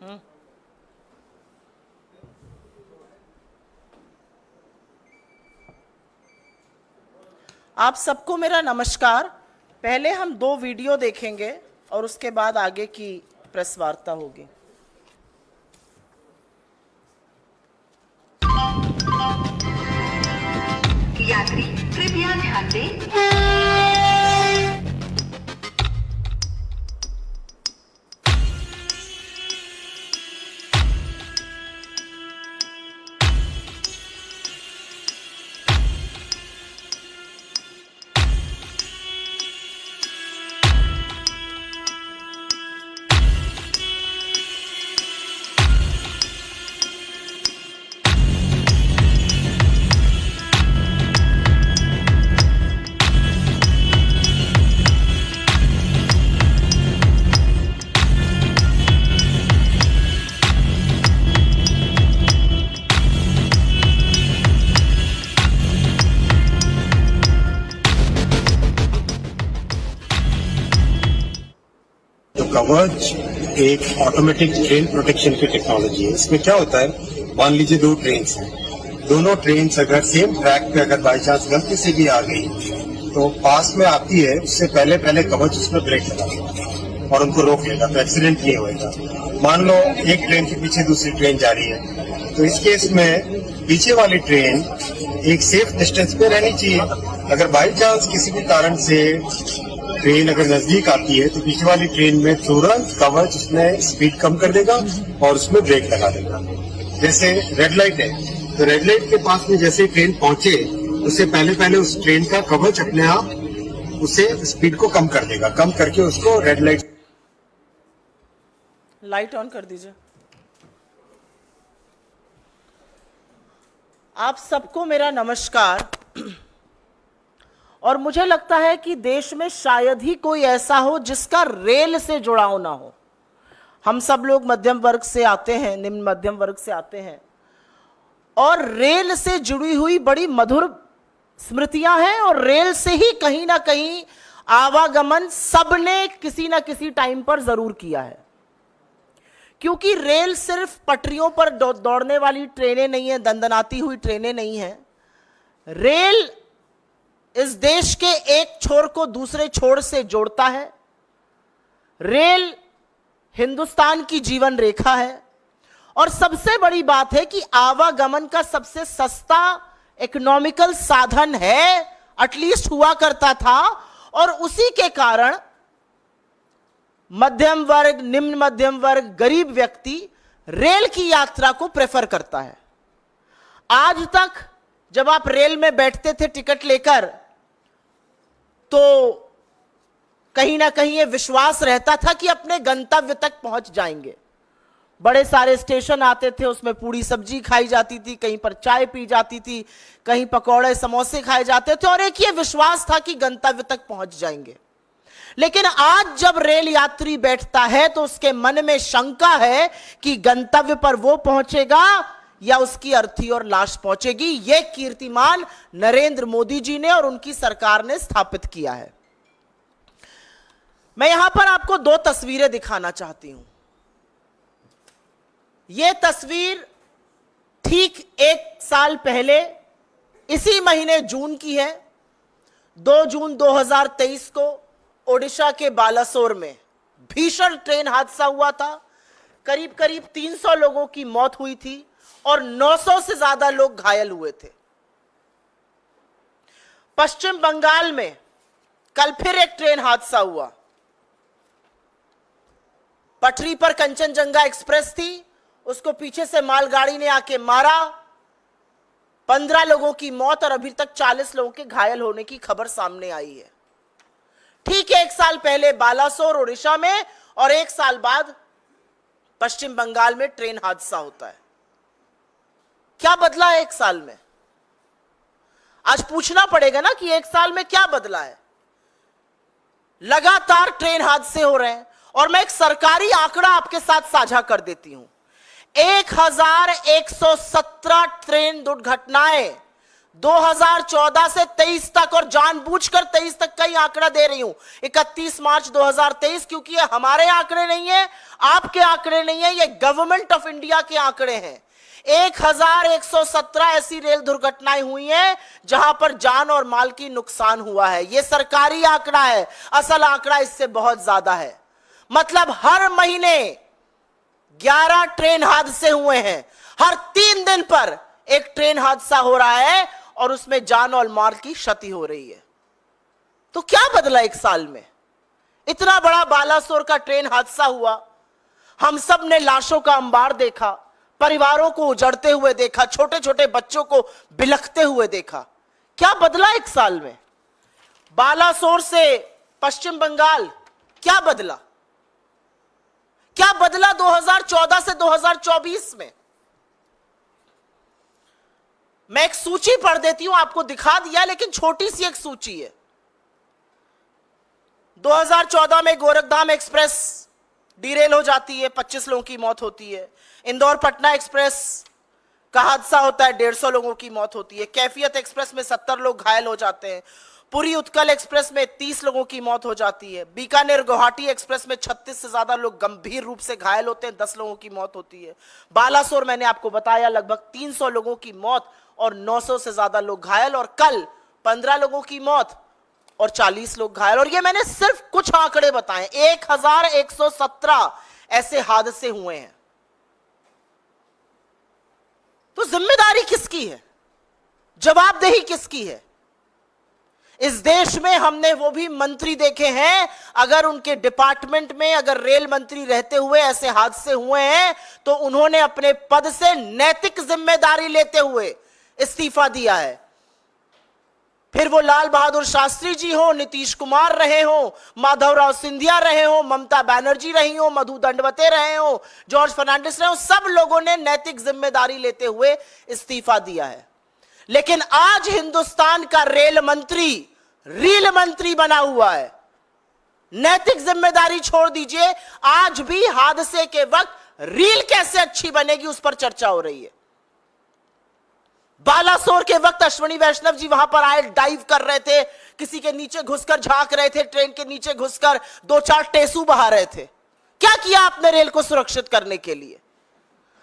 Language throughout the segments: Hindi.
आप सबको मेरा नमस्कार। पहले हम 2 वीडियो देखेंगे और उसके बाद आगे की प्रेस वार्ता होगी। यात्री कृपया ध्यान दें। कवच एक ऑटोमेटिक ट्रेन प्रोटेक्शन की टेक्नोलॉजी है। इसमें क्या होता है, मान लीजिए 2 ट्रेन्स हैं, दोनों ट्रेन्स अगर सेम ट्रैक पे अगर बाई चांस गलती से भी आ गई तो पास में आती है, उससे पहले कवच उसमें ब्रेक लगाएगा और उनको रोक लेगा, तो एक्सीडेंट नहीं होगा। मान लो एक ट्रेन के पीछे दूसरी ट्रेन जा रही है, तो इस केस में पीछे वाली ट्रेन एक सेफ डिस्टेंस पे रहनी चाहिए। अगर बाई चांस किसी भी कारण से ट्रेन अगर नजदीक आती है तो पीछे वाली ट्रेन में तुरंत कवच उसमें स्पीड कम कर देगा और उसमें ब्रेक लगा देगा। जैसे रेड लाइट है, तो रेड लाइट के पास में जैसे ट्रेन पहुंचे उससे पहले उस ट्रेन का कवच अपने आप उसे स्पीड को कम कर देगा, कम करके उसको रेड लाइट ऑन कर दीजिए। आप सबको मेरा नमस्कार। और मुझे लगता है कि देश में शायद ही कोई ऐसा हो जिसका रेल से जुड़ाव ना हो। हम सब लोग मध्यम वर्ग से आते हैं, निम्न मध्यम वर्ग से आते हैं, और रेल से जुड़ी हुई बड़ी मधुर स्मृतियां हैं। और रेल से ही कहीं ना कहीं आवागमन सबने किसी ना किसी टाइम पर जरूर किया है, क्योंकि रेल सिर्फ पटरियों पर दौड़ने वाली ट्रेनें नहीं है, दंदनाती हुई ट्रेनें नहीं है। रेल इस देश के एक छोर को दूसरे छोर से जोड़ता है। रेल हिंदुस्तान की जीवन रेखा है। और सबसे बड़ी बात है कि आवागमन का सबसे सस्ता इकोनॉमिकल साधन है, एटलीस्ट हुआ करता था। और उसी के कारण मध्यम वर्ग, निम्न मध्यम वर्ग, गरीब व्यक्ति रेल की यात्रा को प्रेफर करता है। आज तक जब आप रेल में बैठते थे टिकट लेकर, तो कहीं ना कहीं यह विश्वास रहता था कि अपने गंतव्य तक पहुंच जाएंगे। बड़े सारे स्टेशन आते थे, उसमें पूरी सब्जी खाई जाती थी, कहीं पर चाय पी जाती थी, कहीं पकौड़े समोसे खाए जाते थे, और एक ये विश्वास था कि गंतव्य तक पहुंच जाएंगे। लेकिन आज जब रेल यात्री बैठता है तो उसके मन में शंका है कि गंतव्य पर वो पहुंचेगा या उसकी अर्थी और लाश पहुंचेगी। यह कीर्तिमान नरेंद्र मोदी जी ने और उनकी सरकार ने स्थापित किया है। मैं यहां पर आपको 2 तस्वीरें दिखाना चाहती हूं। यह तस्वीर ठीक 1 साल पहले इसी महीने जून की है। 2 जून 2023 को ओडिशा के बालासोर में भीषण ट्रेन हादसा हुआ था। करीब 300 लोगों की मौत हुई थी और 900 से ज्यादा लोग घायल हुए थे। पश्चिम बंगाल में कल फिर एक ट्रेन हादसा हुआ। पटरी पर कंचनजंगा एक्सप्रेस थी, उसको पीछे से मालगाड़ी ने आके मारा। 15 लोगों की मौत और अभी तक 40 लोगों के घायल होने की खबर सामने आई है। ठीक 1 साल पहले बालासोर ओडिशा में और 1 साल बाद पश्चिम बंगाल में ट्रेन हादसा होता है। क्या बदला है 1 साल में? आज पूछना पड़ेगा ना कि 1 साल में क्या बदला है। लगातार ट्रेन हादसे हो रहे हैं और मैं एक सरकारी आंकड़ा आपके साथ साझा कर देती हूं। 1117 ट्रेन दुर्घटनाएं 2014 से 23 तक, और जानबूझकर 23 तक का ही आंकड़ा दे रही हूं, 31 मार्च 2023, क्योंकि ये हमारे आंकड़े नहीं है, आपके आंकड़े नहीं है, ये गवर्नमेंट ऑफ इंडिया के आंकड़े हैं। 1117 ऐसी रेल दुर्घटनाएं हुई हैं जहां पर जान और माल की नुकसान हुआ है। यह सरकारी आंकड़ा है, असल आंकड़ा इससे बहुत ज्यादा है। मतलब हर महीने 11 ट्रेन हादसे हुए हैं, हर 3 दिन पर एक ट्रेन हादसा हो रहा है और उसमें जान और माल की क्षति हो रही है। तो क्या बदला 1 साल में? इतना बड़ा बालासोर का ट्रेन हादसा हुआ, हम सब ने लाशों का अंबार देखा, परिवारों को उजड़ते हुए देखा, छोटे छोटे बच्चों को बिलखते हुए देखा। क्या बदला 1 साल में? बालासोर से पश्चिम बंगाल क्या बदला? क्या बदला 2014 से 2024 में? मैं एक सूची पढ़ देती हूं, आपको दिखा दिया, लेकिन छोटी सी एक सूची है। 2014 में गोरखधाम एक्सप्रेस डीरेल हो जाती है, 25 लोगों की मौत होती है। इंदौर पटना एक्सप्रेस का हादसा होता है, 150 लोगों की मौत होती है। कैफियत एक्सप्रेस में 70 लोग घायल हो जाते हैं। पुरी उत्कल एक्सप्रेस में 30 लोगों की मौत हो जाती है। बीकानेर गुवाहाटी एक्सप्रेस में 36 से ज्यादा लोग गंभीर रूप से घायल होते हैं, 10 लोगों की मौत होती है। बालासोर मैंने आपको बताया लगभग 300 लोगों की मौत और 900 से ज्यादा लोग घायल, और कल 15 लोगों की मौत और 40 लोग घायल। और ये मैंने सिर्फ कुछ आंकड़े बताए, 1117 ऐसे हादसे हुए हैं। तो जिम्मेदारी किसकी है? जवाबदेही किसकी है? इस देश में हमने वो भी मंत्री देखे हैं, अगर उनके डिपार्टमेंट में अगर रेल मंत्री रहते हुए ऐसे हादसे हुए हैं तो उन्होंने अपने पद से नैतिक जिम्मेदारी लेते हुए इस्तीफा दिया है। फिर वो लाल बहादुर शास्त्री जी हो, नीतीश कुमार रहे हो, माधवराव सिंधिया रहे हो, ममता बनर्जी रही हो, मधु दंडवते रहे हो, जॉर्ज फर्नांडिस रहे हो, सब लोगों ने नैतिक जिम्मेदारी लेते हुए इस्तीफा दिया है। लेकिन आज हिंदुस्तान का रेल मंत्री रील मंत्री बना हुआ है। नैतिक जिम्मेदारी छोड़ दीजिए, आज भी हादसे के वक्त रील कैसे अच्छी बनेगी उस पर चर्चा हो रही है। बालासोर के वक्त अश्विनी वैष्णव जी वहां पर आए, डाइव कर रहे थे, किसी के नीचे घुसकर झांक रहे थे, ट्रेन के नीचे घुसकर 2-4 टेसू बहा रहे थे। क्या किया आपने रेल को सुरक्षित करने के लिए?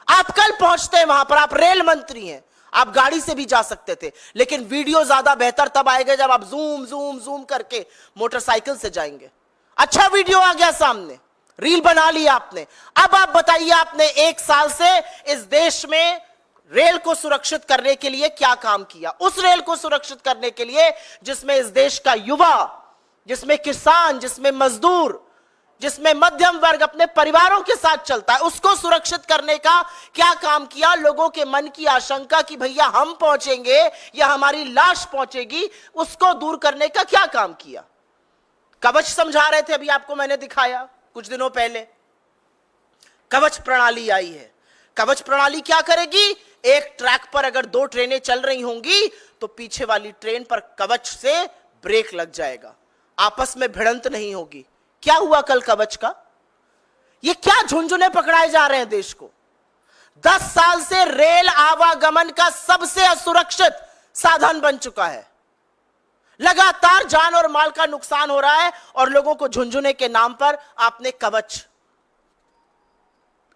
आप कल पहुंचते हैं वहां पर, आप रेल मंत्री हैं, आप गाड़ी से भी जा सकते थे, लेकिन वीडियो ज्यादा बेहतर तब आएगा जब आप जूम जूम जूम करके मोटरसाइकिल से जाएंगे। अच्छा वीडियो आ गया सामने, रील बना लिया आपने। अब आप बताइए, आपने 1 साल से इस देश में रेल को सुरक्षित करने के लिए क्या काम किया? उस रेल को सुरक्षित करने के लिए जिसमें इस देश का युवा, जिसमें किसान, जिसमें मजदूर, जिसमें मध्यम वर्ग अपने परिवारों के साथ चलता है, उसको सुरक्षित करने का क्या काम किया? लोगों के मन की आशंका कि भैया हम पहुंचेंगे या हमारी लाश पहुंचेगी, उसको दूर करने का क्या काम किया? कवच समझा रहे थे, अभी आपको मैंने दिखाया कुछ दिनों पहले। कवच प्रणाली आई है। कवच प्रणाली क्या करेगी? एक ट्रैक पर अगर 2 ट्रेनें चल रही होंगी तो पीछे वाली ट्रेन पर कवच से ब्रेक लग जाएगा, आपस में भिड़ंत नहीं होगी। क्या हुआ कल कवच का? ये क्या झुंझुने पकड़ाए जा रहे हैं देश को? 10 साल से रेल आवागमन का सबसे असुरक्षित साधन बन चुका है। लगातार जान और माल का नुकसान हो रहा है और लोगों को झुंझुने के नाम पर आपने कवच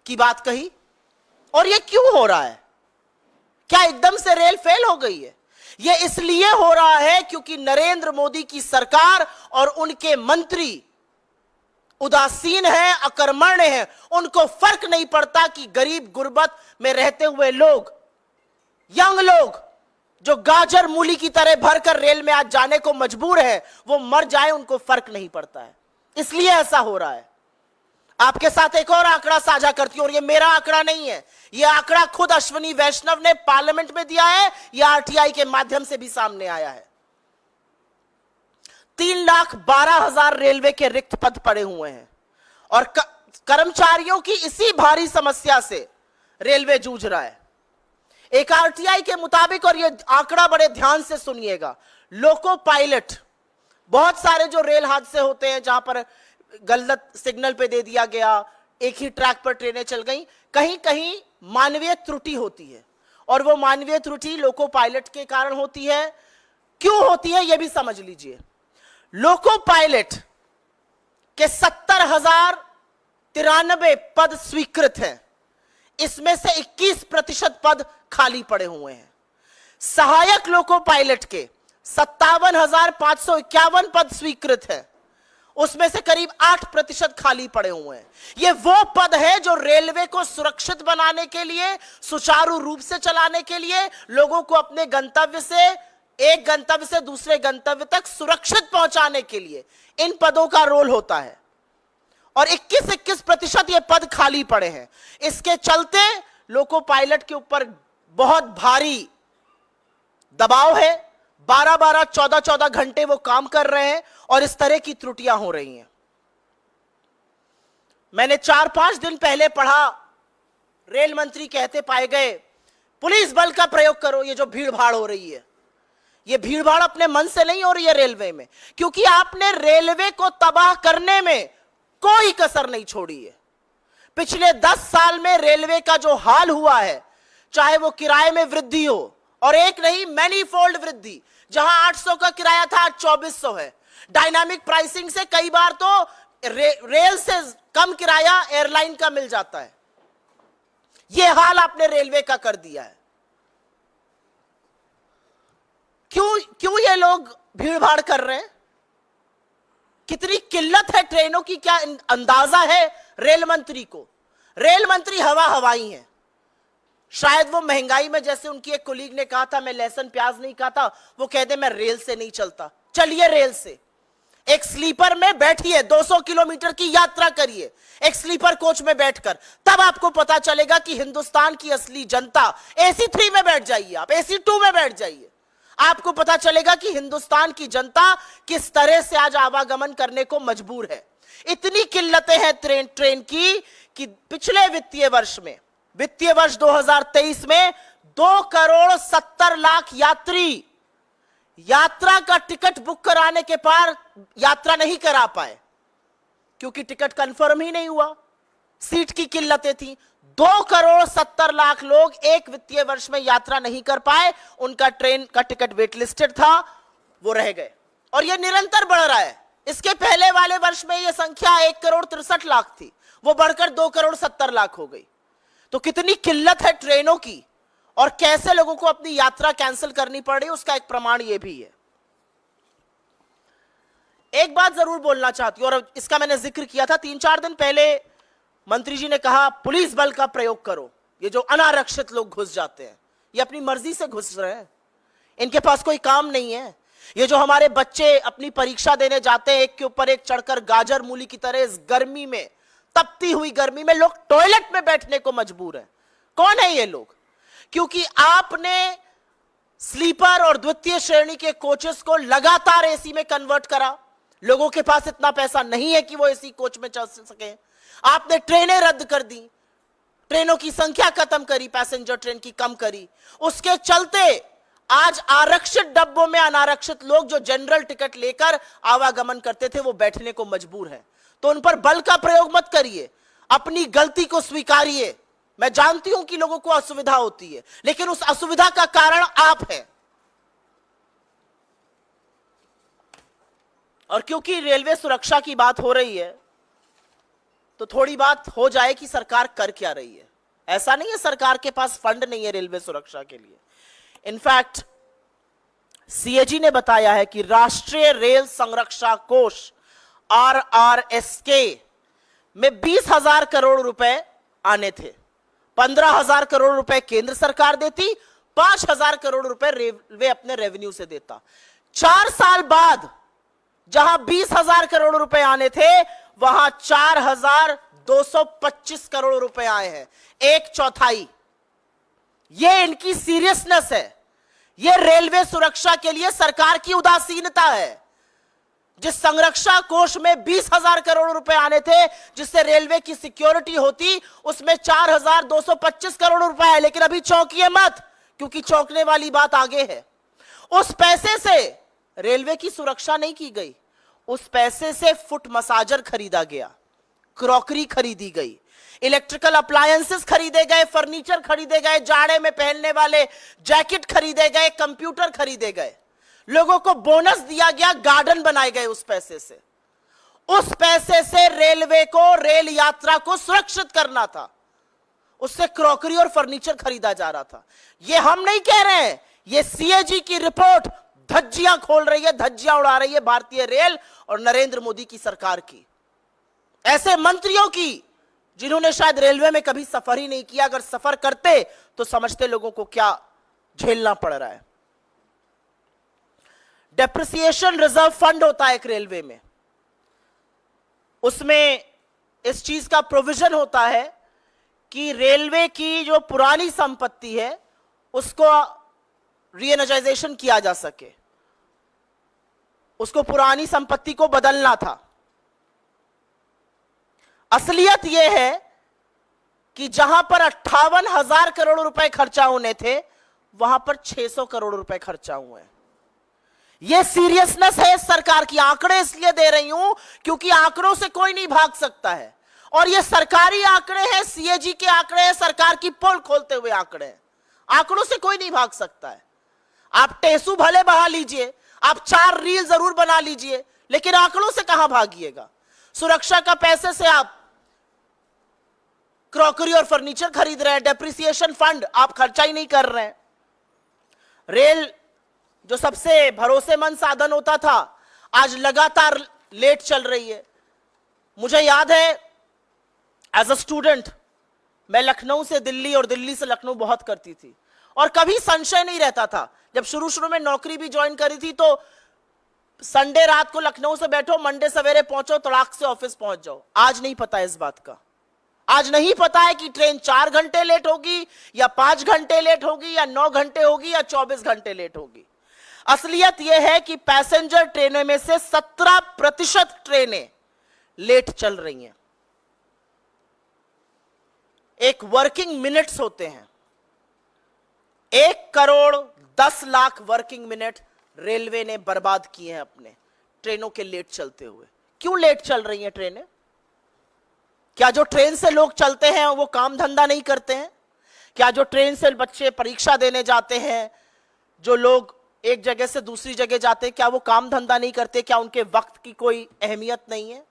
की बात कही। और ये क्यों हो रहा है? क्या एकदम से रेल फेल हो गई है? ये इसलिए हो रहा है क्योंकि नरेंद्र मोदी की सरकार और उनके मंत्री उदासीन हैं, अकर्मण्य हैं। उनको फर्क नहीं पड़ता कि गरीब गुर्बत में रहते हुए लोग, यंग लोग जो गाजर मूली की तरह भरकर रेल में आज जाने को मजबूर है, वो मर जाए, उनको फर्क नहीं पड़ता है। इसलिए ऐसा हो रहा है। आपके साथ एक और आंकड़ा साझा करती हूं, और ये मेरा आंकड़ा नहीं है, ये आंकड़ा खुद अश्विनी वैष्णव ने पार्लियामेंट में दिया है, यह आरटीआई के माध्यम से भी सामने आया है। 3,12,000 रेलवे के रिक्त पद पड़े हुए हैं और कर्मचारियों की इसी भारी समस्या से रेलवे जूझ रहा है। एक आरटीआई के मुताबिक, और ये आंकड़ा बड़े ध्यान से सुनिएगा, लोको पायलट, बहुत सारे जो रेल हादसे होते हैं जहां पर गलत सिग्नल पे दे दिया गया, एक ही ट्रैक पर ट्रेनें चल गई, कहीं कहीं मानवीय त्रुटि होती है और वो मानवीय त्रुटि लोको पायलट के कारण होती है। क्यों होती है यह भी समझ लीजिए। लोको पायलट के 70,093 पद स्वीकृत हैं, इसमें से 21% पद खाली पड़े हुए हैं। सहायक लोको पायलट के 57,551 पद स्वीकृत हैं, उसमें से करीब 8% खाली पड़े हुए हैं। ये वो पद है जो रेलवे को सुरक्षित बनाने के लिए, सुचारू रूप से चलाने के लिए, लोगों को अपने गंतव्य से, एक गंतव्य से दूसरे गंतव्य तक सुरक्षित पहुंचाने के लिए इन पदों का रोल होता है। और 21% ये पद खाली पड़े हैं। इसके चलते लोको पायलट के ऊपर बहुत भारी दबाव है। 12-12, 14-14 घंटे वो काम कर रहे हैं और इस तरह की त्रुटियां हो रही हैं। मैंने 4-5 दिन पहले पढ़ा, रेल मंत्री कहते पाए गए पुलिस बल का प्रयोग करो। ये जो भीड़ भाड़ हो रही है, ये भीड़ भाड़ अपने मन से नहीं हो रही है रेलवे में, क्योंकि आपने रेलवे को तबाह करने में कोई कसर नहीं छोड़ी है। पिछले 10 साल में रेलवे का जो हाल हुआ है, चाहे वो किराए में वृद्धि हो, और एक नहीं मैनीफोल्ड वृद्धि, जहां 800 का किराया था आज 2400 है। डायनामिक प्राइसिंग से कई बार तो रेल से कम किराया एयरलाइन का मिल जाता है। यह हाल आपने रेलवे का कर दिया है। क्यों ये लोग भीड़ भाड़ कर रहे हैं? कितनी किल्लत है ट्रेनों की, क्या अंदाजा है रेल मंत्री को? रेल मंत्री हवाई हैं। शायद वो महंगाई में, जैसे उनकी एक कोलीग ने कहा था मैं लहसुन प्याज नहीं खाता, वो कहते मैं रेल से नहीं चलता। चलिए रेल से, एक स्लीपर में बैठिए, 200 किलोमीटर की यात्रा करिए एक स्लीपर कोच में बैठकर, तब आपको पता चलेगा कि हिंदुस्तान की असली जनता, AC 3 में बैठ जाइए, आप AC 2 में बैठ जाइए, आपको पता चलेगा कि हिंदुस्तान की जनता किस तरह से आज आवागमन करने को मजबूर है। इतनी किल्लतें हैं ट्रेन की कि पिछले वित्तीय वर्ष में, वित्तीय वर्ष 2023 में 2,70,00,000 यात्री यात्रा का टिकट बुक कराने के पार यात्रा नहीं करा पाए, क्योंकि टिकट कंफर्म ही नहीं हुआ, सीट की किल्लतें थी। 2,70,00,000 लोग एक वित्तीय वर्ष में यात्रा नहीं कर पाए, उनका ट्रेन का टिकट वेट लिस्टेड था, वो रह गए। और यह निरंतर बढ़ रहा है। इसके पहले वाले वर्ष में यह संख्या 1,63,00,000 थी, वो बढ़कर 2,70,00,000 हो गई। तो कितनी किल्लत है ट्रेनों की, और कैसे लोगों को अपनी यात्रा कैंसिल करनी पड़ रही है, उसका एक प्रमाण यह भी है। एक बात जरूर बोलना चाहती हूं, और इसका मैंने जिक्र किया था 3-4 दिन पहले। मंत्री जी ने कहा पुलिस बल का प्रयोग करो। ये जो अनारक्षित लोग घुस जाते हैं, ये अपनी मर्जी से घुस रहे हैं, इनके पास कोई काम नहीं है। ये जो हमारे बच्चे अपनी परीक्षा देने जाते हैं, एक के ऊपर एक चढ़कर गाजर मूली की तरह इस गर्मी में, तपती हुई गर्मी में लोग टॉयलेट में बैठने को मजबूर हैं। कौन है ये लोग? क्योंकि आपने स्लीपर और द्वितीय श्रेणी के कोचेस को लगातार AC में कन्वर्ट करा। लोगों के पास इतना पैसा नहीं है कि वो AC कोच में चल सके। आपने ट्रेनें रद्द कर दी, ट्रेनों की संख्या खत्म करी, पैसेंजर ट्रेन की कम करी। उसके चलते आज आरक्षित डब्बों में अनारक्षित लोग जो जनरल टिकट लेकर आवागमन करते थे, वो बैठने को मजबूर हैं। तो उन पर बल का प्रयोग मत करिए, अपनी गलती को स्वीकारिए। मैं जानती हूं कि लोगों को असुविधा होती है, लेकिन उस असुविधा का कारण आप हैं। और क्योंकि रेलवे सुरक्षा की बात हो रही है, तो थोड़ी बात हो जाए कि सरकार कर क्या रही है। ऐसा नहीं है सरकार के पास फंड नहीं है रेलवे सुरक्षा के लिए। इनफैक्ट CAG ने बताया है कि राष्ट्रीय रेल संरक्षा कोष RRSK में 20,000 करोड़ रुपए आने थे। 15,000 करोड़ रुपए केंद्र सरकार देती, 5,000 करोड़ रुपए रेलवे अपने रेवेन्यू से देता। 4 साल बाद जहां 20,000 करोड़ रुपए आने थे, वहां 4,225 करोड़ रुपए आए हैं, 1/4। यह इनकी सीरियसनेस है। यह रेलवे सुरक्षा के लिए सरकार की उदासीनता है। जिस संरक्षा कोष में 20,000 करोड़ रुपए आने थे, जिससे रेलवे की सिक्योरिटी होती, उसमें 4,225 करोड़ रुपए है। लेकिन अभी चौंकिए मत, क्योंकि चौंकने वाली बात आगे है। उस पैसे से रेलवे की सुरक्षा नहीं की गई, उस पैसे से फुट मसाजर खरीदा गया, क्रॉकरी खरीदी गई। इलेक्ट्रिकल अप्लायंसेस खरीदे गए, फर्नीचर खरीदे गए, जाड़े में पहनने वाले जैकेट खरीदे गए, कंप्यूटर खरीदे गए, लोगों को बोनस दिया गया, गार्डन बनाए गए उस पैसे से। उस पैसे से रेलवे को, रेल यात्रा को सुरक्षित करना था, उससे क्रॉकरी और फर्नीचर खरीदा जा रहा था। ये हम नहीं कह रहे हैं, ये सीएजी की रिपोर्ट धज्जियां खोल रही है, धज्जियां उड़ा रही है भारतीय रेल और नरेंद्र मोदी की सरकार की, ऐसे मंत्रियों की जिन्होंने शायद रेलवे में कभी सफर ही नहीं किया। अगर सफर करते तो समझते लोगों को क्या झेलना पड़ रहा है। डेप्रिसिएशन रिजर्व फंड होता है एक रेलवे में, उसमें इस चीज का प्रोविजन होता है कि रेलवे की जो पुरानी संपत्ति है उसको रीएनर्जाइजेशन किया जा सके, उसको पुरानी संपत्ति को बदलना था। असलियत यह है कि जहां पर 58,000 करोड़ रुपए खर्चा होने थे वहां पर 600 करोड़ रुपए खर्चा हुए हैं। यह सीरियसनेस है इस सरकार की। आंकड़े इसलिए दे रही हूं क्योंकि आंकड़ों से कोई नहीं भाग सकता है, और ये सरकारी आंकड़े हैं, सीएजी के आंकड़े हैं, सरकार की पोल खोलते हुए आंकड़े हैं। आंकड़ों से कोई नहीं भाग सकता है। आप टेसू भले बहा लीजिए, आप 4 रील जरूर बना लीजिए, लेकिन आंकड़ों से कहां भागिएगा। सुरक्षा का पैसे से आप क्रॉकरी और फर्नीचर खरीद रहे हैं, डेप्रिसिएशन फंड आप खर्चा ही नहीं कर रहे हैं। रेल जो सबसे भरोसेमंद साधन होता था आज लगातार लेट चल रही है। मुझे याद है एज अ स्टूडेंट मैं लखनऊ से दिल्ली और दिल्ली से लखनऊ बहुत करती थी, और कभी संशय नहीं रहता था। जब शुरू में नौकरी भी ज्वाइन करी थी तो संडे रात को लखनऊ से बैठो, मंडे सवेरे पहुंचो, तड़ाक से ऑफिस पहुंच जाओ। आज नहीं पता इस बात का। आज नहीं पता है कि ट्रेन 4 घंटे लेट होगी या 5 घंटे लेट होगी या 9 घंटे होगी या 24 घंटे लेट होगी। असलियत यह है कि पैसेंजर ट्रेनों में से 17% ट्रेनें लेट चल रही हैं। एक वर्किंग मिनट्स होते हैं, 1,10,00,000 वर्किंग मिनट रेलवे ने बर्बाद किए हैं अपने ट्रेनों के लेट चलते हुए। क्यों लेट चल रही हैं ट्रेनें? क्या जो ट्रेन से लोग चलते हैं वो काम धंधा नहीं करते हैं? क्या जो ट्रेन से बच्चे परीक्षा देने जाते हैं, जो लोग एक जगह से दूसरी जगह जाते हैं, क्या वो काम धंधा नहीं करते? क्या उनके वक्त की कोई अहमियत नहीं है?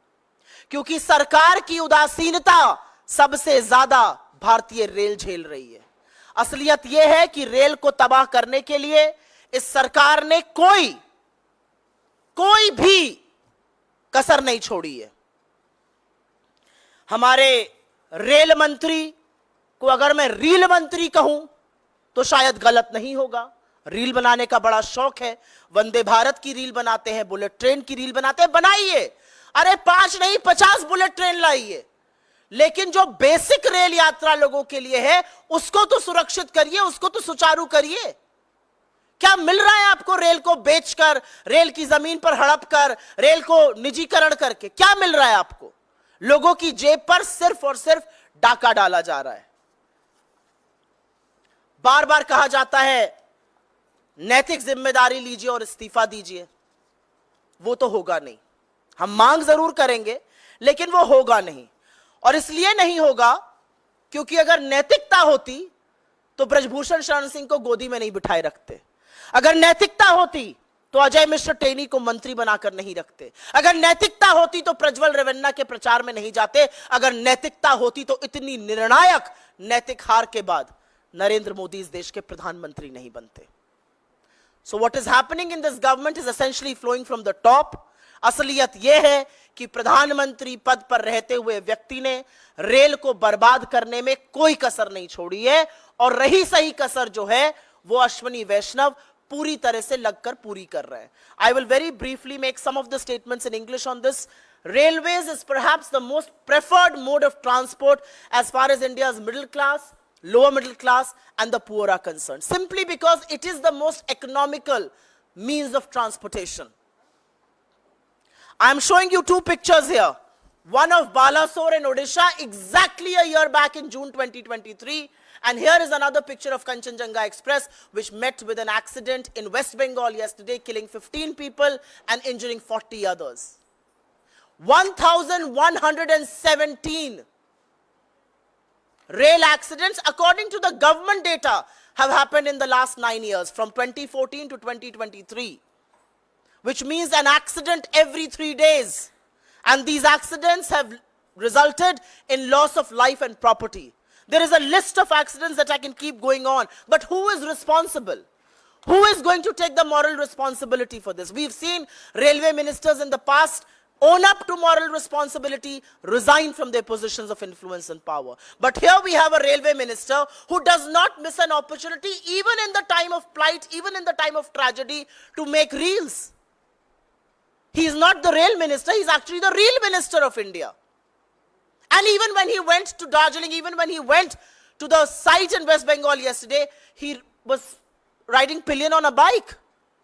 क्योंकि सरकार की उदासीनता सबसे ज्यादा भारतीय रेल झेल रही है। असलियत यह है कि रेल को तबाह करने के लिए इस सरकार ने कोई भी कसर नहीं छोड़ी है। हमारे रेल मंत्री को अगर मैं रील मंत्री कहूं तो शायद गलत नहीं होगा। रील बनाने का बड़ा शौक है, वंदे भारत की रील बनाते हैं, बुलेट ट्रेन की रील बनाते हैं, बनाइए। अरे 5 नहीं 50 बुलेट ट्रेन लाइए, लेकिन जो बेसिक रेल यात्रा लोगों के लिए है उसको तो सुरक्षित करिए, उसको तो सुचारू करिए। क्या मिल रहा है आपको रेल को बेचकर, रेल की जमीन पर हड़प कर, रेल को निजीकरण करके? क्या मिल रहा है आपको? लोगों की जेब पर सिर्फ और सिर्फ डाका डाला जा रहा है। बार बार कहा जाता है नैतिक जिम्मेदारी लीजिए और इस्तीफा दीजिए। वो तो होगा नहीं। हम मांग जरूर करेंगे लेकिन वो होगा नहीं। और इसलिए नहीं होगा क्योंकि अगर नैतिकता होती तो ब्रजभूषण शरण सिंह को गोदी में नहीं बिठाए रखते। अगर नैतिकता होती तो अजय मिश्र टेनी को मंत्री बनाकर नहीं रखते। अगर नैतिकता होती तो प्रज्वल रेवन्ना के प्रचार में नहीं जाते। अगर नैतिकता होती तो इतनी निर्णायक नैतिक हार के बाद नरेंद्र मोदी इस देश के प्रधानमंत्री नहीं बनते। So what is happening in this government is essentially flowing from the top. असलियत यह है कि प्रधानमंत्री पद पर रहते हुए व्यक्ति ने रेल को बर्बाद करने में कोई कसर नहीं छोड़ी है, और रही सही कसर जो है वो अश्विनी वैष्णव पूरी तरह से लगकर पूरी कर रहे हैं। I will very briefly make some of the statements in English on this. Railways is perhaps the most preferred mode of transport as far as India's middle class, lower middle class and the poor are concerned, simply because it is the most economical means of transportation. I am showing you 2 pictures here. One of Balasore in Odisha exactly a year back in June 2023, and here is another picture of Kanchenjunga Express which met with an accident in West Bengal yesterday, killing 15 people and injuring 40 others. 1,117 rail accidents, according to the government data, have happened in the last 9 years, from 2014 to 2023, which means an accident every 3 days. And these accidents have resulted in loss of life and property. There is a list of accidents that I can keep going on, but who is responsible? Who is going to take the moral responsibility for this? We've seen railway ministers in the past own up to moral responsibility, resign from their positions of influence and power. But here we have a railway minister who does not miss an opportunity, even in the time of plight, even in the time of tragedy, to make reels. He is not the rail minister, he's actually the real minister of India. And even when he went to Darjeeling, even when he went to the site in West Bengal yesterday, he was riding pillion on a bike.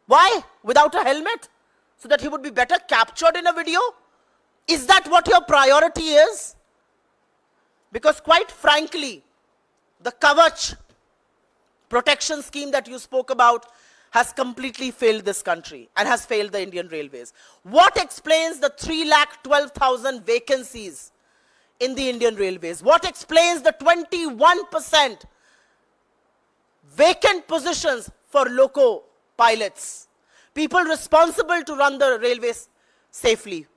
Why? Without a helmet? So that he would be better captured in a video? Is that what your priority is? Because quite frankly, the Kavach protection scheme that you spoke about has completely failed this country and has failed the Indian Railways. What explains the 3,12,000 vacancies in the Indian Railways? What explains the 21% vacant positions for loco pilots? People responsible to run the railways safely.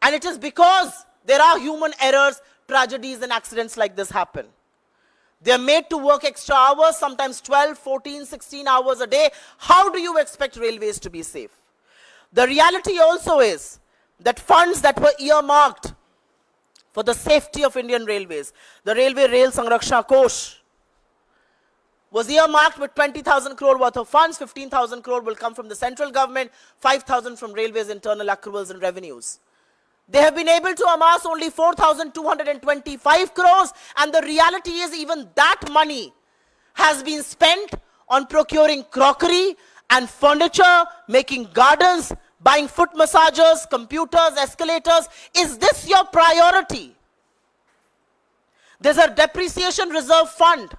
And it is because there are human errors, tragedies and accidents like this happen. They are made to work extra hours, sometimes 12, 14, 16 hours a day. How do you expect railways to be safe? The reality also is that funds that were earmarked for the safety of Indian Railways, the Railway Rail Sanraksha Kosh, was earmarked with 20,000 crore worth of funds. 15,000 crore will come from the central government, 5,000 from Railways internal accruals and revenues. They have been able to amass only 4,225 crores, and the reality is even that money has been spent on procuring crockery and furniture, making gardens, buying foot massagers, computers, escalators. Is this your priority? There's a depreciation reserve fund.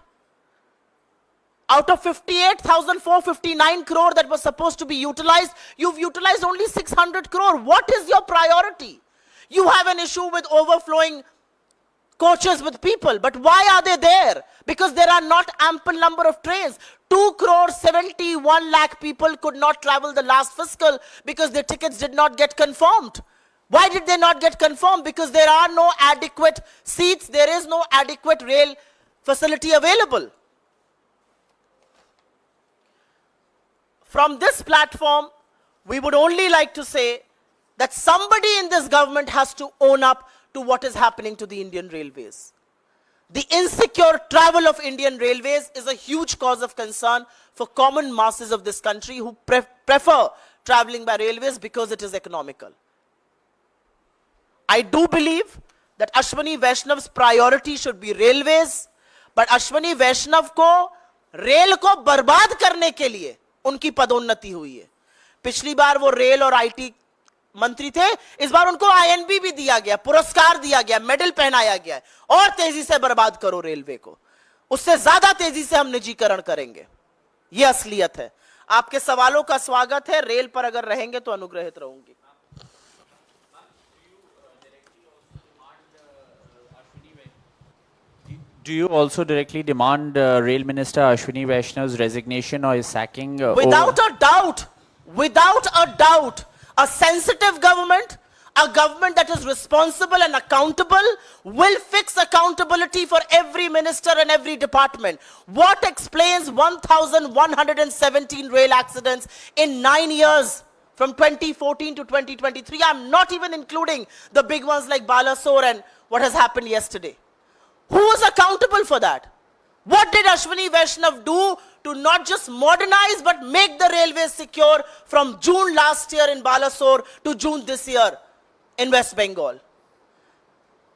Out of 58,459 crore that was supposed to be utilized, you've utilized only 600 crore. What is your priority? You have an issue with overflowing coaches with people, but why are they there? Because there are not ample number of trains. 2,71 lakh people could not travel the last fiscal because their tickets did not get confirmed. Why did they not get confirmed? Because there are no adequate seats, there is no adequate rail facility available. From this platform, we would only like to say that somebody in this government has to own up to what is happening to the Indian Railways. The insecure travel of Indian Railways is a huge cause of concern for common masses of this country who prefer traveling by railways because it is economical. I do believe that Ashwini Vaishnav's priority should be railways, but Ashwini Vaishnav को रेल को बर्बाद करने के लिए उनकी पदोन्नति हुई है. पिछली बार वो रेल और आईटी मंत्री थे, इस बार उनको आईएनबी भी दिया गया, पुरस्कार दिया गया, मेडल पहनाया गया है. और तेजी से बर्बाद करो रेलवे को, उससे ज्यादा तेजी से हम निजीकरण करेंगे. ये असलियत है. आपके सवालों का स्वागत है. रेल पर अगर रहेंगे तो अनुग्रहित रहूंगी. Do you also directly demand Rail Minister Ashwini Vaishnav's resignation or his sacking? Without a doubt, a sensitive government, a government that is responsible and accountable, will fix accountability for every minister and every department. What explains 1,117 rail accidents in 9 years? From 2014 to 2023, I'm not even including the big ones like Balasore and what has happened yesterday. Who is accountable for that? What did Ashwini Vaishnav do to not just modernize but make the railways secure from June last year in Balasore to June this year in West Bengal?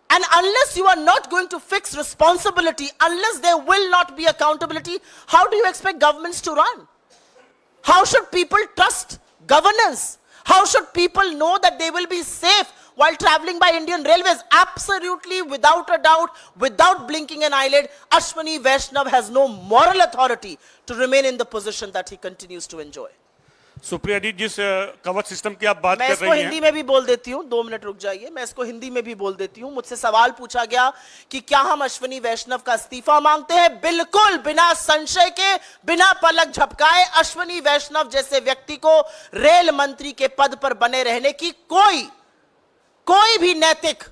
And unless you are not going to fix responsibility, unless there will not be accountability, how do you expect governments to run? How should people trust governance? How should people know that they will be safe while traveling by Indian Railways? Absolutely, without a doubt, without blinking an eyelid, Ashwini Vaishnav has no moral authority to remain in the position that he continues to enjoy. Supriya जी, जिस कवच सिस्टम की आप बात मैं कर इसको रही हिंदी हैं, में भी बोल देती हूँ, 2 मिनट रुक जाइए, मैं इसको हिंदी में भी बोल देती हूँ। मुझसे सवाल पूछा गया कि क्या हम अश्विनी वैष्णव का इस्तीफा मांगते हैं? बिल्कुल बिना संशय के, बिना पलक झपकाए अश्विनी वैष्णव जैसे व्यक्ति को रेल मंत्री के पद पर बने रहने की कोई भी नैतिक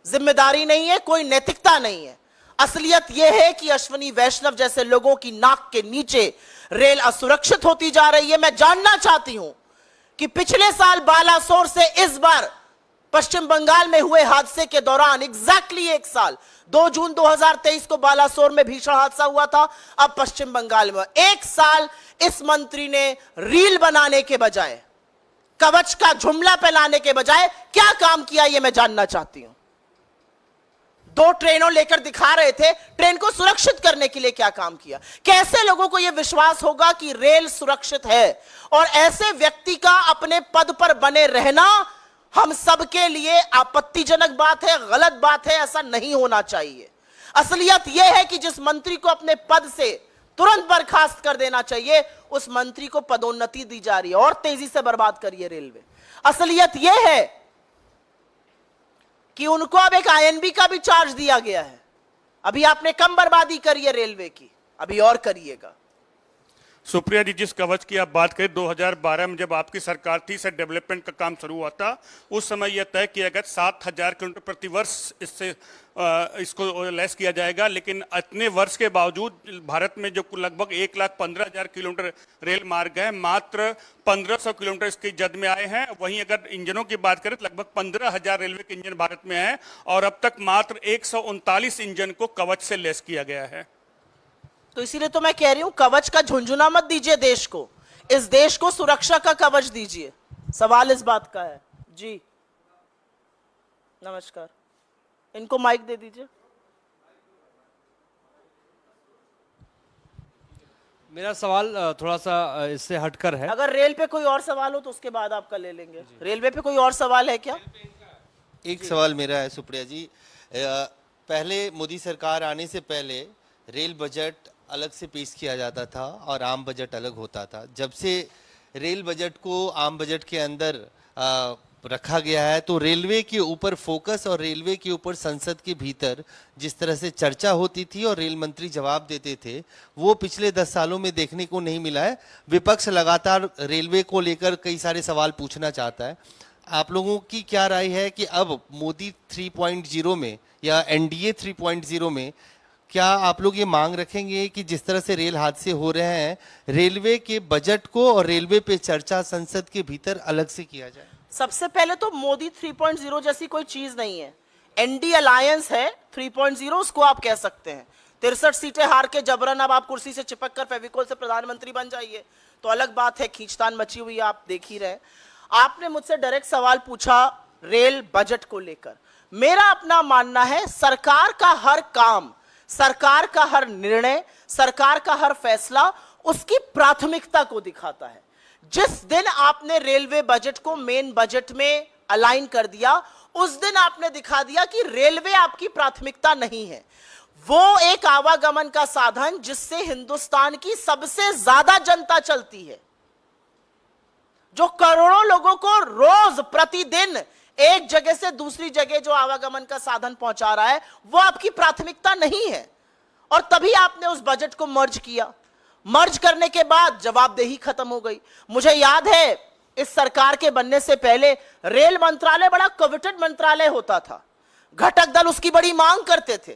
जिम्मेदारी नहीं है, कोई नैतिकता नहीं है। असलियत यह है कि अश्विनी वैष्णव जैसे लोगों की नाक के नीचे रेल असुरक्षित होती जा रही है। मैं जानना चाहती हूं कि पिछले साल बालासोर से इस बार पश्चिम बंगाल में हुए हादसे के दौरान एग्जैक्टली 1 साल, 2 जून 2023 को बालासोर में भीषण हादसा हुआ था, अब पश्चिम बंगाल में 1 साल इस मंत्री ने रील बनाने के बजाय, कवच का जुमला फैलाने के बजाय क्या काम किया, यह मैं जानना चाहती हूं। 2 ट्रेनों लेकर दिखा रहे थे, ट्रेन को सुरक्षित करने के लिए क्या काम किया? कैसे लोगों को यह विश्वास होगा कि रेल सुरक्षित है? और ऐसे व्यक्ति का अपने पद पर बने रहना हम सबके लिए आपत्तिजनक बात है, गलत बात है, ऐसा नहीं होना चाहिए। असलियत यह है कि जिस मंत्री को अपने पद से तुरंत बर्खास्त कर देना चाहिए, उस मंत्री को पदोन्नति दी जा रही है और तेजी से बर्बाद करिए रेलवे। असलियत यह है कि उनको अब एक आईएनबी का भी चार्ज दिया गया है। अभी आपने कम बर्बादी करी है रेलवे की, अभी और करिएगा। सुप्रिया जी, जिस कवच की आप बात करें, 2012 में जब आपकी सरकार थी, इससे डेवलपमेंट का काम शुरू हुआ था। उस समय यह तय किया गया 7000 किलोमीटर प्रति वर्ष इसको लेस किया जाएगा, लेकिन इतने वर्ष के बावजूद भारत में जो लगभग 1,15,000 किलोमीटर रेल मार्ग है, मात्र 1500 किलोमीटर इसकी जद में आए हैं। वहीं अगर इंजनों की बात करें तो लगभग 15,000 रेलवे के इंजन भारत में हैं और अब तक मात्र 139 इंजन को कवच से लेस किया गया है। तो इसीलिए तो मैं कह रही हूं, कवच का झुंझुना मत दीजिए देश को, इस देश को सुरक्षा का कवच दीजिए। सवाल इस बात का है। जी नमस्कार, इनको माइक दे दीजिए। मेरा सवाल थोड़ा सा इससे हटकर है। अगर रेल पे कोई और सवाल हो तो उसके बाद आपका ले लेंगे। रेलवे पे कोई और सवाल है क्या? एक सवाल मेरा है सुप्रिया जी। पहले मोदी सरकार आने से पहले रेल बजट अलग से पेश किया जाता था और आम बजट अलग होता था। जब से रेल बजट को आम बजट के अंदर रखा गया है, तो रेलवे के ऊपर फोकस और रेलवे के ऊपर संसद के भीतर जिस तरह से चर्चा होती थी और रेल मंत्री जवाब देते थे, वो पिछले 10 सालों में देखने को नहीं मिला है। विपक्ष लगातार रेलवे को लेकर कई सारे सवाल पूछना चाहता है। आप लोगों की क्या राय है कि अब मोदी 3.0 में या एनडीए 3.0 में क्या आप लोग ये मांग रखेंगे कि जिस तरह से रेल हादसे हो रहे हैं, रेलवे के बजट को और रेलवे पे चर्चा संसद के भीतर अलग से किया जाए? सबसे पहले तो मोदी 3.0 जैसी कोई चीज नहीं है, एनडी अलायंस है 3.0, उसको आप कह सकते हैं। 63 सीटें हार के जबरन अब आप कुर्सी से चिपक कर फेविकोल से प्रधानमंत्री बन जाइए तो अलग बात है, खींचतान मची हुई है, आप देख ही रहे। आपने मुझसे डायरेक्ट सवाल पूछा रेल बजट को लेकर। मेरा अपना मानना है, सरकार का हर काम, सरकार का हर निर्णय, सरकार का हर फैसला उसकी प्राथमिकता को दिखाता है। जिस दिन आपने रेलवे बजट को मेन बजट में अलाइन कर दिया, उस दिन आपने दिखा दिया कि रेलवे आपकी प्राथमिकता नहीं है। वो एक आवागमन का साधन जिससे हिंदुस्तान की सबसे ज्यादा जनता चलती है, जो करोड़ों लोगों को रोज प्रतिदिन एक जगह से दूसरी जगह जो आवागमन का साधन पहुंचा रहा है, वो आपकी प्राथमिकता नहीं है। और तभी आपने उस बजट को मर्ज किया। मर्ज करने के बाद जवाबदेही खत्म हो गई। मुझे याद है, इस सरकार के बनने से पहले रेल मंत्रालय बड़ा कविटेड मंत्रालय होता था, घटक दल उसकी बड़ी मांग करते थे,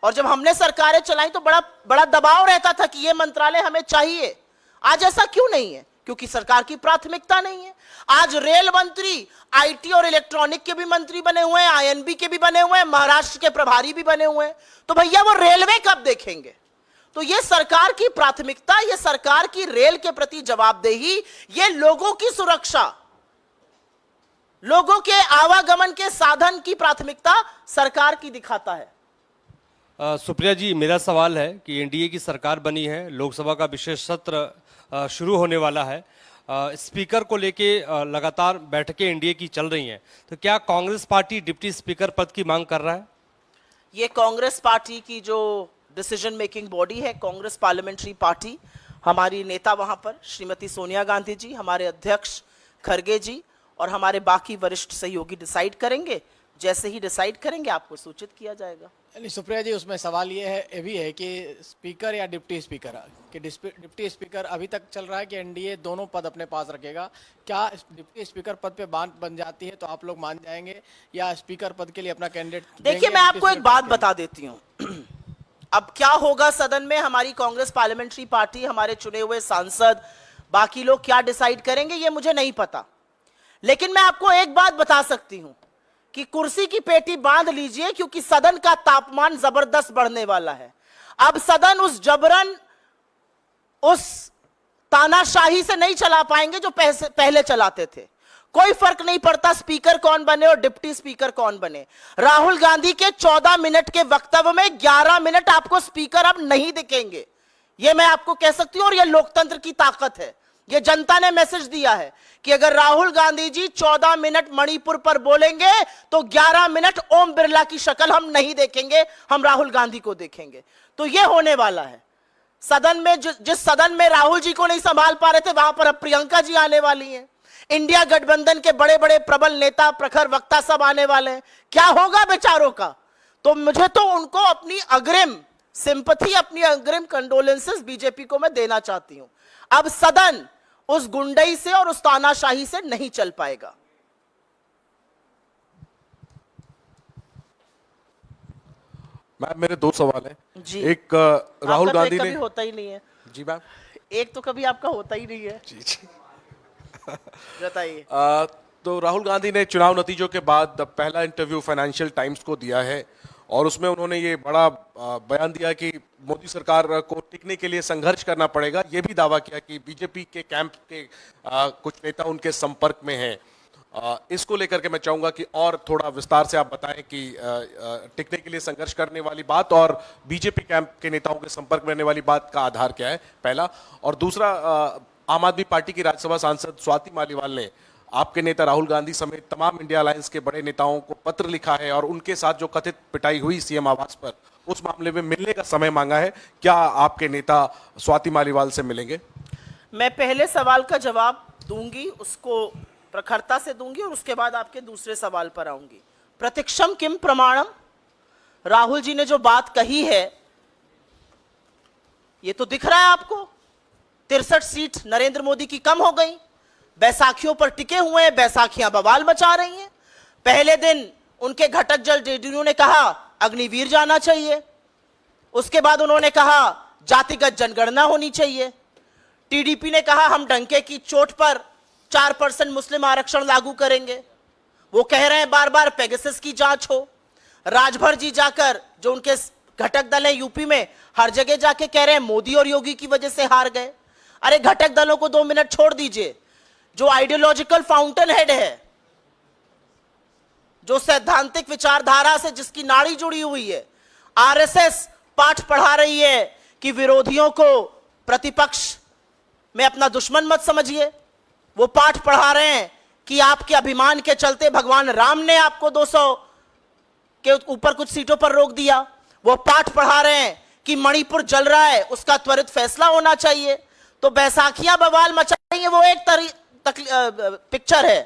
और जब हमने सरकारें चलाई तो बड़ा बड़ा दबाव रहता था कि यह मंत्रालय हमें चाहिए। आज ऐसा क्यों नहीं है? क्योंकि सरकार की प्राथमिकता नहीं है। आज रेल मंत्री आईटी और इलेक्ट्रॉनिक के भी मंत्री बने हुए हैं, आईएनबी के भी बने हुए हैं, महाराष्ट्र के प्रभारी भी बने हुए हैं। तो भैया वो रेलवे कब देखेंगे? तो ये सरकार की प्राथमिकता, ये सरकार की रेल के प्रति जवाबदेही, ये लोगों की सुरक्षा, लोगों के आवागमन के साधन की प्राथमिकता सरकार की दिखाता है। सुप्रिया जी, मेरा सवाल है कि एनडीए की सरकार बनी है, लोकसभा का विशेष सत्र शुरू होने वाला है, स्पीकर को लेके लगातार बैठकें एनडीए की चल रही हैं, तो क्या कांग्रेस पार्टी डिप्टी स्पीकर पद की मांग कर रहा है? ये कांग्रेस पार्टी की जो डिसीजन मेकिंग बॉडी है, कांग्रेस पार्लियामेंट्री पार्टी, हमारी नेता वहां पर श्रीमती सोनिया गांधी जी, हमारे अध्यक्ष खरगे जी और हमारे बाकी वरिष्ठ सहयोगी डिसाइड करेंगे। जैसे ही डिसाइड करेंगे आपको सूचित किया जाएगा। नहीं सुप्रिया जी, उसमें सवाल ये भी है कि स्पीकर या डिप्टी स्पीकर, कि डिप्टी स्पीकर अभी तक चल रहा है कि एनडीए दोनों पद अपने पास रखेगा। क्या डिप्टी स्पीकर पद पे बात बन जाती है तो आप लोग मान जाएंगे, या स्पीकर पद के लिए अपना कैंडिडेट? देखिए, मैं आपको एक बात बता देती हूँ। अब क्या होगा सदन में, हमारी कांग्रेस पार्लियामेंट्री पार्टी, हमारे चुने हुए सांसद, बाकी लोग क्या डिसाइड करेंगे ये मुझे नहीं पता। लेकिन मैं आपको एक बात बता सकती हूं कि कुर्सी की पेटी बांध लीजिए, क्योंकि सदन का तापमान जबरदस्त बढ़ने वाला है। अब सदन उस जबरन, उस तानाशाही से नहीं चला पाएंगे जो पहले चलाते थे। कोई फर्क नहीं पड़ता स्पीकर कौन बने और डिप्टी स्पीकर कौन बने। राहुल गांधी के 14 मिनट के वक्तव्य में 11 मिनट आपको स्पीकर अब नहीं दिखेंगे, यह मैं आपको कह सकती हूं। और यह लोकतंत्र की ताकत है। यह जनता ने मैसेज दिया है कि अगर राहुल गांधी जी 14 मिनट मणिपुर पर बोलेंगे तो 11 मिनट ओम बिरला की शक्ल हम नहीं देखेंगे, हम राहुल गांधी को देखेंगे। तो यह होने वाला है। सदन में जिस सदन में राहुल जी को नहीं संभाल पा रहे थे, वहां पर अब प्रियंका जी आने वाली हैं। इंडिया गठबंधन के बड़े बड़े प्रबल नेता, प्रखर वक्ता सब आने वाले हैं। क्या होगा बेचारों का? तो मुझे तो उनको अपनी अग्रिम सिंपैथी, अपनी अग्रिम कंडोलेंसेस बीजेपी को मैं देना चाहती हूं। अब सदन उस गुंडई से और उस तानाशाही से नहीं चल पाएगा। मैम, मेरे दो सवाल हैं। जी। एक, राहुल आपका तो गांधी एक ने, कभी होता ही नहीं है। जी मैम, एक तो कभी आपका होता ही नहीं है। जी जी, बताइए। तो राहुल गांधी ने चुनाव नतीजों के बाद पहला इंटरव्यू फाइनेंशियल टाइम्स को दिया है और उसमें उन्होंने ये बड़ा बयान दिया कि मोदी सरकार को टिकने के लिए संघर्ष करना पड़ेगा। ये भी दावा किया कि बीजेपी के कैंप के कुछ नेता उनके संपर्क में हैं। इसको लेकर के मैं चाहूंगा कि और थोड़ा विस्तार से आप बताएं कि टिकने के लिए संघर्ष करने वाली बात और बीजेपी कैंप के नेताओं के संपर्क में रहने वाली बात का आधार क्या है, पहला। और दूसरा, आम आदमी पार्टी की राज्यसभा सांसद स्वाति मालीवाल ने आपके नेता राहुल गांधी समेत तमाम इंडिया अलायंस के बड़े नेताओं को पत्र लिखा है और उनके साथ जो कथित पिटाई हुई सीएम आवास पर, उस मामले में मिलने का समय मांगा है। क्या आपके नेता स्वाति मालीवाल से मिलेंगे? मैं पहले सवाल का जवाब दूंगी, उसको प्रखरता से दूंगी और उसके बाद आपके दूसरे सवाल पर आऊंगी। प्रत्यक्षम किम प्रमाणम, राहुल जी ने जो बात कही है ये तो दिख रहा है आपको। 63 सीट नरेंद्र मोदी की कम हो गई, बैसाखियों पर टिके हुए हैं, बैसाखियां बवाल मचा रही हैं। पहले दिन उनके घटक जल जेडीयू ने कहा अग्निवीर जाना चाहिए, उसके बाद उन्होंने कहा जातिगत जनगणना होनी चाहिए। टीडीपी ने कहा हम डंके की चोट पर 4% मुस्लिम आरक्षण लागू करेंगे। वो कह रहे हैं बार बार पेगासस की जांच हो। राजभर जी जाकर, जो उनके घटक दल है यूपी में, हर जगह जाके कह रहे हैं मोदी और योगी की वजह से हार गए। अरे घटक दलों को 2 मिनट छोड़ दीजिए। जो आइडियोलॉजिकल फाउंटेन हेड है, जो सैद्धांतिक विचारधारा से जिसकी नाड़ी जुड़ी हुई है, आरएसएस पाठ पढ़ा रही है कि विरोधियों को प्रतिपक्ष में अपना दुश्मन मत समझिए। वो पाठ पढ़ा रहे हैं कि आपके अभिमान के चलते भगवान राम ने आपको 200 के ऊपर कुछ सीटों पर रोक दिया। वो पाठ पढ़ा रहे हैं कि मणिपुर जल रहा है, उसका त्वरित फैसला होना चाहिए। तो बैसाखियां बवाल मचा रही है, वो एक पिक्चर है।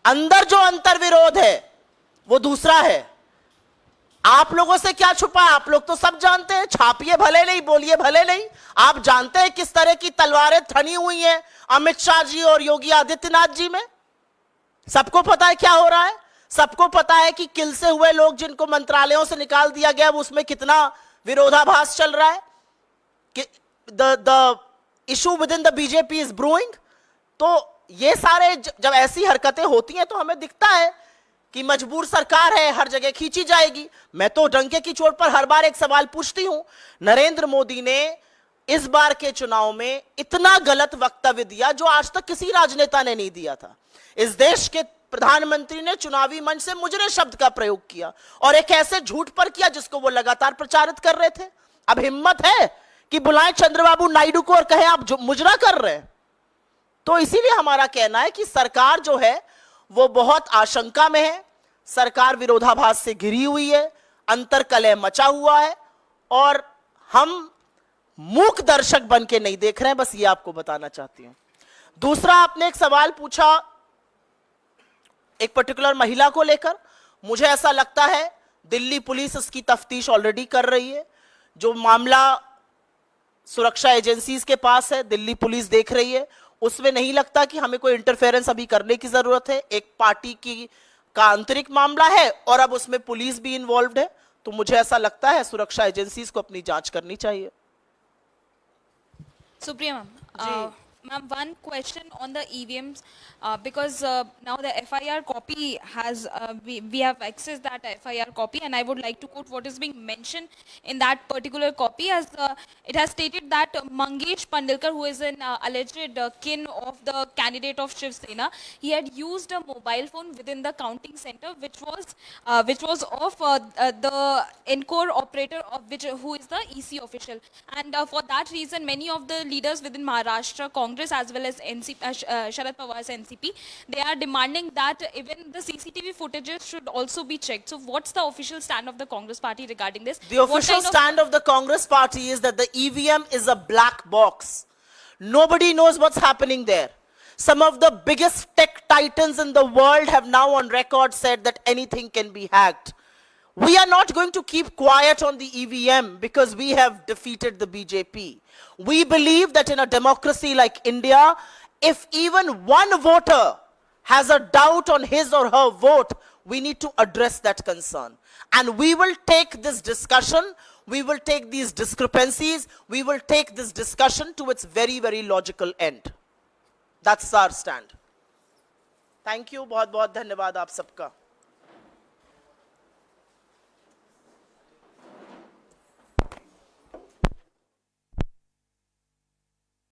अंदर जो अंतर विरोध है वो दूसरा है। आप लोगों से क्या छुपा है? आप लोग तो सब जानते हैं। छापिए भले नहीं, बोलिए भले नहीं, आप जानते हैं किस तरह की तलवारें ठनी हुई हैं अमित शाह जी और योगी आदित्यनाथ जी में। सबको पता है क्या हो रहा है। सबको पता है कि किल से हुए लोग जिनको मंत्रालयों से निकाल दिया गया, उसमें कितना विरोधाभास चल रहा है कि the issue with in the BJP is brewing. तो ये सारे जब ऐसी हरकतें होती हैं तो हमें दिखता है कि मजबूर सरकार है, हर जगह खींची जाएगी। मैं तो डंके की चोट पर हर बार एक सवाल पूछती हूं, नरेंद्र मोदी ने इस बार के चुनाव में इतना गलत वक्तव्य दिया जो आज तक किसी राजनेता ने नहीं दिया था। इस देश के प्रधानमंत्री ने चुनावी मंच से मुजरे शब्द का प्रयोग किया और एक ऐसे झूठ पर किया जिसको वो लगातार प्रचारित कर रहे थे। अब हिम्मत है कि बुलाएं चंद्रबाबू नायडू को और कहें आप जो मुजरा कर रहे हैं। तो इसीलिए हमारा कहना है कि सरकार जो है वो बहुत आशंका में है। सरकार विरोधाभास से घिरी हुई है, अंतर्कलह मचा हुआ है और हम मूक दर्शक बन के नहीं देख रहे हैं, बस ये आपको बताना चाहती हूं। दूसरा, आपने एक सवाल पूछा एक पर्टिकुलर महिला को लेकर। मुझे ऐसा लगता है दिल्ली पुलिस इसकी तफ्तीश ऑलरेडी कर रही है। जो मामला सुरक्षा एजेंसीज के पास है, दिल्ली पुलिस देख रही है। उसमें नहीं लगता कि हमें कोई इंटरफेरेंस अभी करने की जरूरत है। एक पार्टी का आंतरिक मामला है और अब उसमें पुलिस भी इन्वॉल्व है, तो मुझे ऐसा लगता है सुरक्षा एजेंसीज को अपनी जांच करनी चाहिए। Supriya ma'am, ma'am, one question on the EVMs, because now the FIR copy has, we have accessed that FIR copy, and I would like to quote what is being mentioned in that particular copy, as it has stated that Mangesh Pandilkar, who is an alleged kin of the candidate of Shiv Sena, he had used a mobile phone within the counting center, which was of the Encore operator, of who is the EC official, and for that reason, many of the leaders within Maharashtra Congress as well as Sharad Pawar's NCP, they are demanding that even the CCTV footages should also be checked. So what's the official stand of the Congress party regarding this? The official stand of the Congress party is that the EVM is a black box. Nobody knows what's happening there. Some of the biggest tech titans in the world have now on record said that anything can be hacked. We are not going to keep quiet on the EVM because we have defeated the BJP. We believe that in a democracy like India, if even one voter has a doubt on his or her vote, we need to address that concern. And we will take this discussion, we will take these discrepancies, we will take this discussion to its very, very logical end. That's our stand. Thank you. बहुत बहुत धन्यवाद आप सबका.